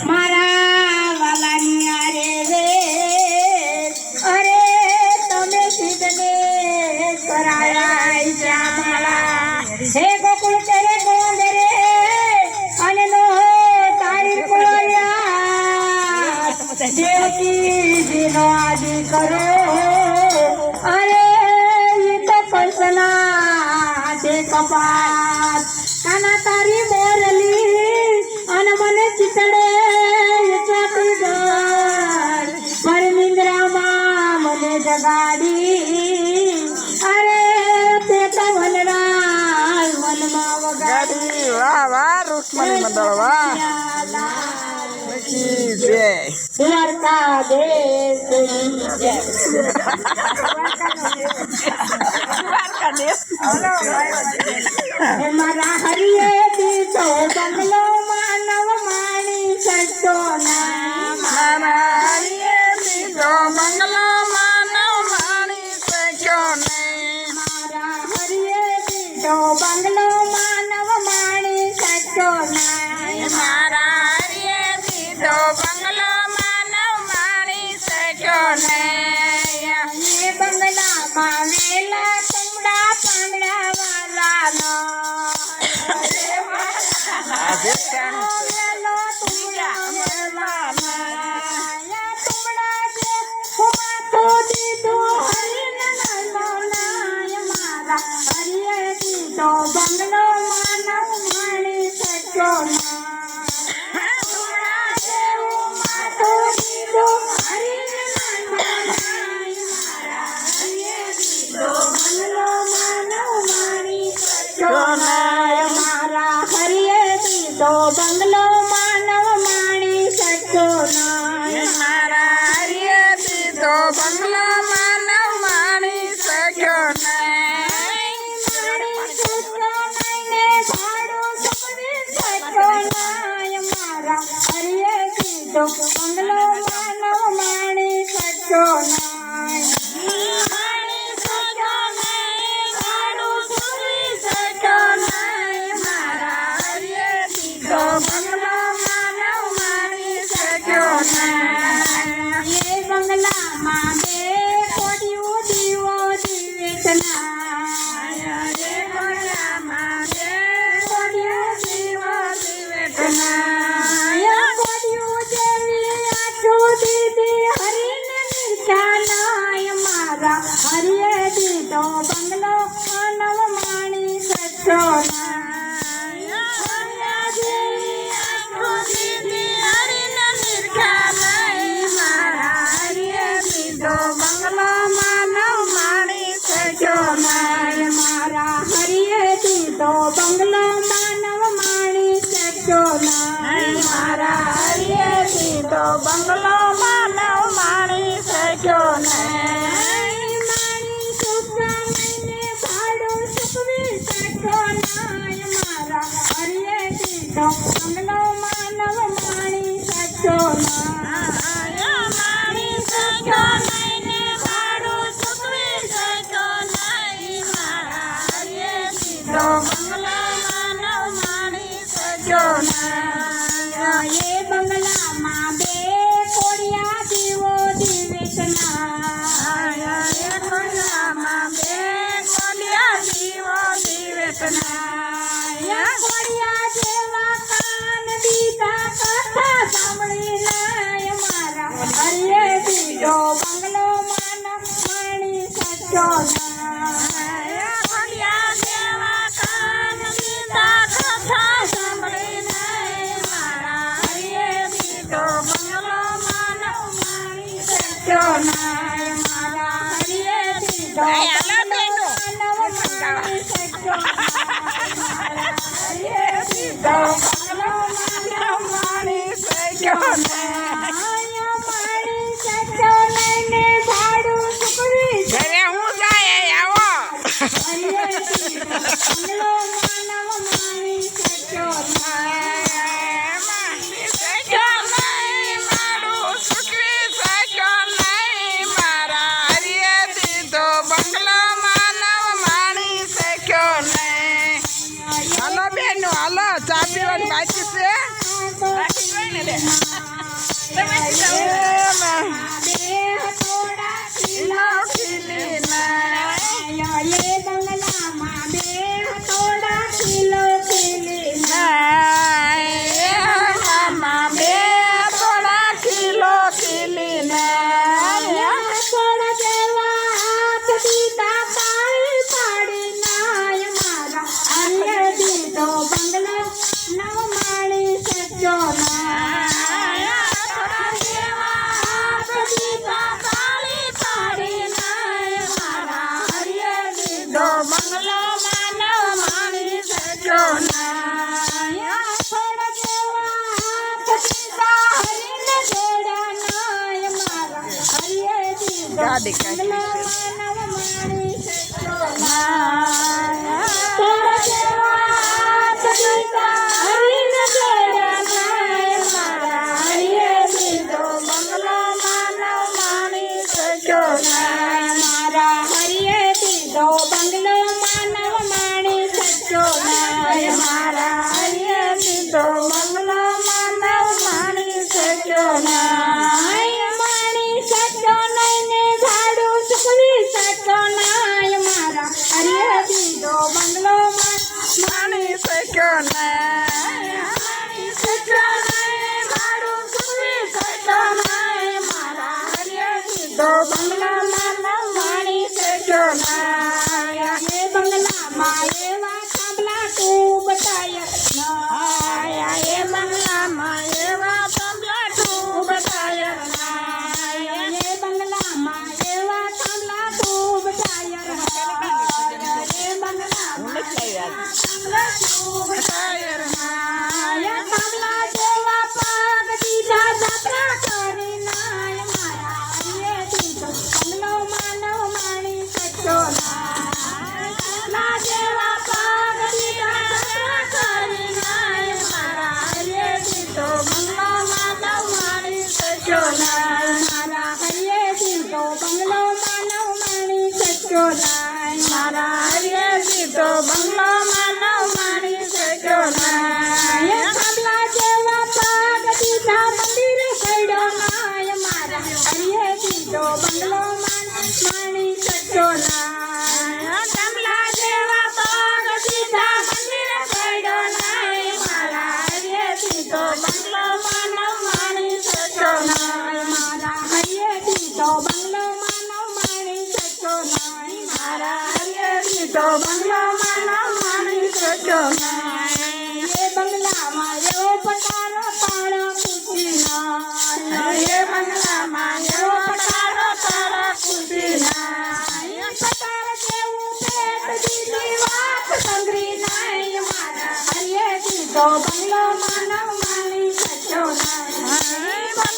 મારા વાલાની આરે રે અરે તમે સિદ્ધને કરાયા શ્યામળા હે ગોકુળ તેરે ગોંદ રે અને નો તારી કોળિયા દેવકી જીનો આદિ કરો અરે ઈ તો કંસના તે કપાત કાના તારી મોરલી અને મને ચિતડે ચોટી ગર પર નિંદ્રામાં મને જગાડી અરે તે તો વનરાજ વનમાં વગાડી વાહ વાહ રૂક્ષ્મણી મંડળ વાહ જય દ્વારકાધીશ મારા હરિએ દીધો બંગલો માનવ માણી સચો ના મારા હરિએ દીધો બંગલો માનવ માણી શક્યો નહીં મારા હરિએ દીધો બંગલો માનવ માણી સચો ના મારા હરિએ દીધો બંગલો માનવ માણી શક્યો નહીં એ બંગલામાં વેલા કમળા પાંગડા વાલાનો વેલો તુમડા વેલાના તુમડા જે હુમાતો દીધો હરિને નલોનાય મારા હરિએ દીધો બંગલો માનવ માણી સચો ના તુમડા જે હુમાતો દીધો હરિને નલોનાય મારા હરિએ દીધો બંગલો માનવ માણી સચો ના મારા હરિએ દીધો બંગલો માનવ માણી સચો ના મારા હરિએ દીધો બંગલો માનવ માણી શક્યો નહીં માણી સચો નાઈને ભાડું સપવી સચો નાય મારા હરિએ દીધો બંગલો માનવ માણી સચો નાય માણી સચો નાય ભાડું સપવી સચો નાય મારા હરિએ દીધો બંગલો માનવ માણી સચો નાય એ બંગલામાં બે કોડિયું દીવો દિવેટના એ બંગલામાં બે કોડિયું દીવો દિવેટના કોડિયું જેવી આઠું દીધી હરીને નિર્જાનાય મારા હરિએ દીધો બંગલો માનવ માણી સચો નાય જેવી આઠું દીધી હરીને નિર્જાનાય મારા હરિએ દીધો બંગલો માનવ માણી સચો નાય મારા હરિએ દીધો બંગલો માનવ માણી સચો નાય મારા હરિએ દીધો બંગલો માનવ માણી સચો નાય માણી સુખને ભાડું સુખવી સચો નાય મારા હરિએ દીધો બંગલો માનવ માણી સચો નાય માણી સચો નાઈને ભાડું સુખવી સચો નાય મારા હરિએ દીધો બંગલો માનવ માણી સચો નાય એ બંગલામાં બે કોડિયા દીવો દિવેટના એ બંગલામાં બે કોડિયા દીવો દિવેટના કોડિયા જેવા કાન દીધા કથા સાંભળી નાય મારા હરિએ દીધો બંગલો માનવ માણી સચો નાય કોડિયા જેવા કાન દીધા કથા સાંભળી નાય મારા હરિએ દીધો બંગલો માનવ માણી સચો નાય મારા હરિએ દીધો બંગલો માનવ માણી સચો નાય હરિએ દીધો બંગલો માનવ માણી સચો નાય માણી સચો નાઈને ભાડું સુકવી ઘરે હું જાય આવો હરિએ દીધો બંગલો માનવ માણી સચો નાય મારું સુખવી શક્યો નહીં મારા હરિએ દીધો બંગલો માનવ માણી શક્યો નહીં હાલો બેનો હાલો ચા પીવાની દે તમે દેહ થોડા ખીલો ખીલીને એ બંગલામાં દેહ થોડા ખીલો ખીલીને મામા બે થોડા ખીલો ખીલીને થોડા જેવા હાથ દીધા પાડી પાડી નાય મારા અરે દીધો બંગલો નવ માળી સચ્ચો નાય થોડા જેવા હાથ દીધા પાડી પાડી નાય મારા હરિએ દીધો બંગલો નવ માળી સચ્ચો નાય થોડા જેવા હાથ દીધા હરીને જોડા નાય મારા હરિએ દીધો ગાડી કાઢી બંગલો નવ માળી સચ્ચો નાય થોડા જેવા હાથ દીધા હરીને જોડા નાય મારા હરિએ દીધો બંગલો નવ માળી સચ્ચો નાય મારા હરિએ દીધો બંગલો નવ માળી સચ્ચો નાય મારા હરિએ દીધો બંગલો નવ માળી સચ્ચો નાય માળી સચ્ચો નાયને ઝાડું સુકવી સચ્ચો નાય મારા હરિએ દીધો બંગલો માણી શક્યો નહીં માળી સચ્ચો નાય ઝાડું સુકવી સચ્ચો નાય મારા હરિએ દીધો બંગલો માળી સચ્ચો નાય એ બંગલામાં એવા થાંભલા તૂબતાય નાય એ બંગલામાં એવા થાંભલા તૂબતાય નાય એ બંગલામાં એવા થાંભલા તૂબતાય નાય એ બંગલામાં થાંભલા તૂબતાય નાય થાંભલા જેવા પગ દીધા જાત્રા કરી નાય મારા હરિએ દીધો બંગલો માનવ માણી સચ્ચો નાય થાંભલા જેવા પગ દીધા જાત્રા કરી નાય મારા હરિએ દીધો બંગલો માનવ માણી સચ્ચો નાય મારા હરિએ દીધો બંગલો માનવ માણી સચ્ચો નાય મારા હરિએ દીધો બંગલો માનવ માણી સચ્ચો નાય થાંભલા જેવા પગ દીધા મંદિરે સડ્યો નાય મારા હરિએ દીધો બંગલો માણી સચ્ચો નાય થાંભલા જેવા પગ દીધા મંદિરે સડ્યો નાય મારા હરિએ દીધો બંગલો માણી સચ્ચો નાય મારા હરિએ દીધો બંગલો માણી સચ્ચો નાય મારા હરિએ દીધો બંગલો માણી સચ્ચો નાય એ બંગલામાં એવો પટારો પાડો ખુશી નાય એ બંગલામાં એવો પટારો પાડો ખુશી નાય પટાર જેવું પેટ દીધી વાત સંગરી નાય મારા હરિએ દીધો બંગલો માનવ માણી સચ્ચો નાય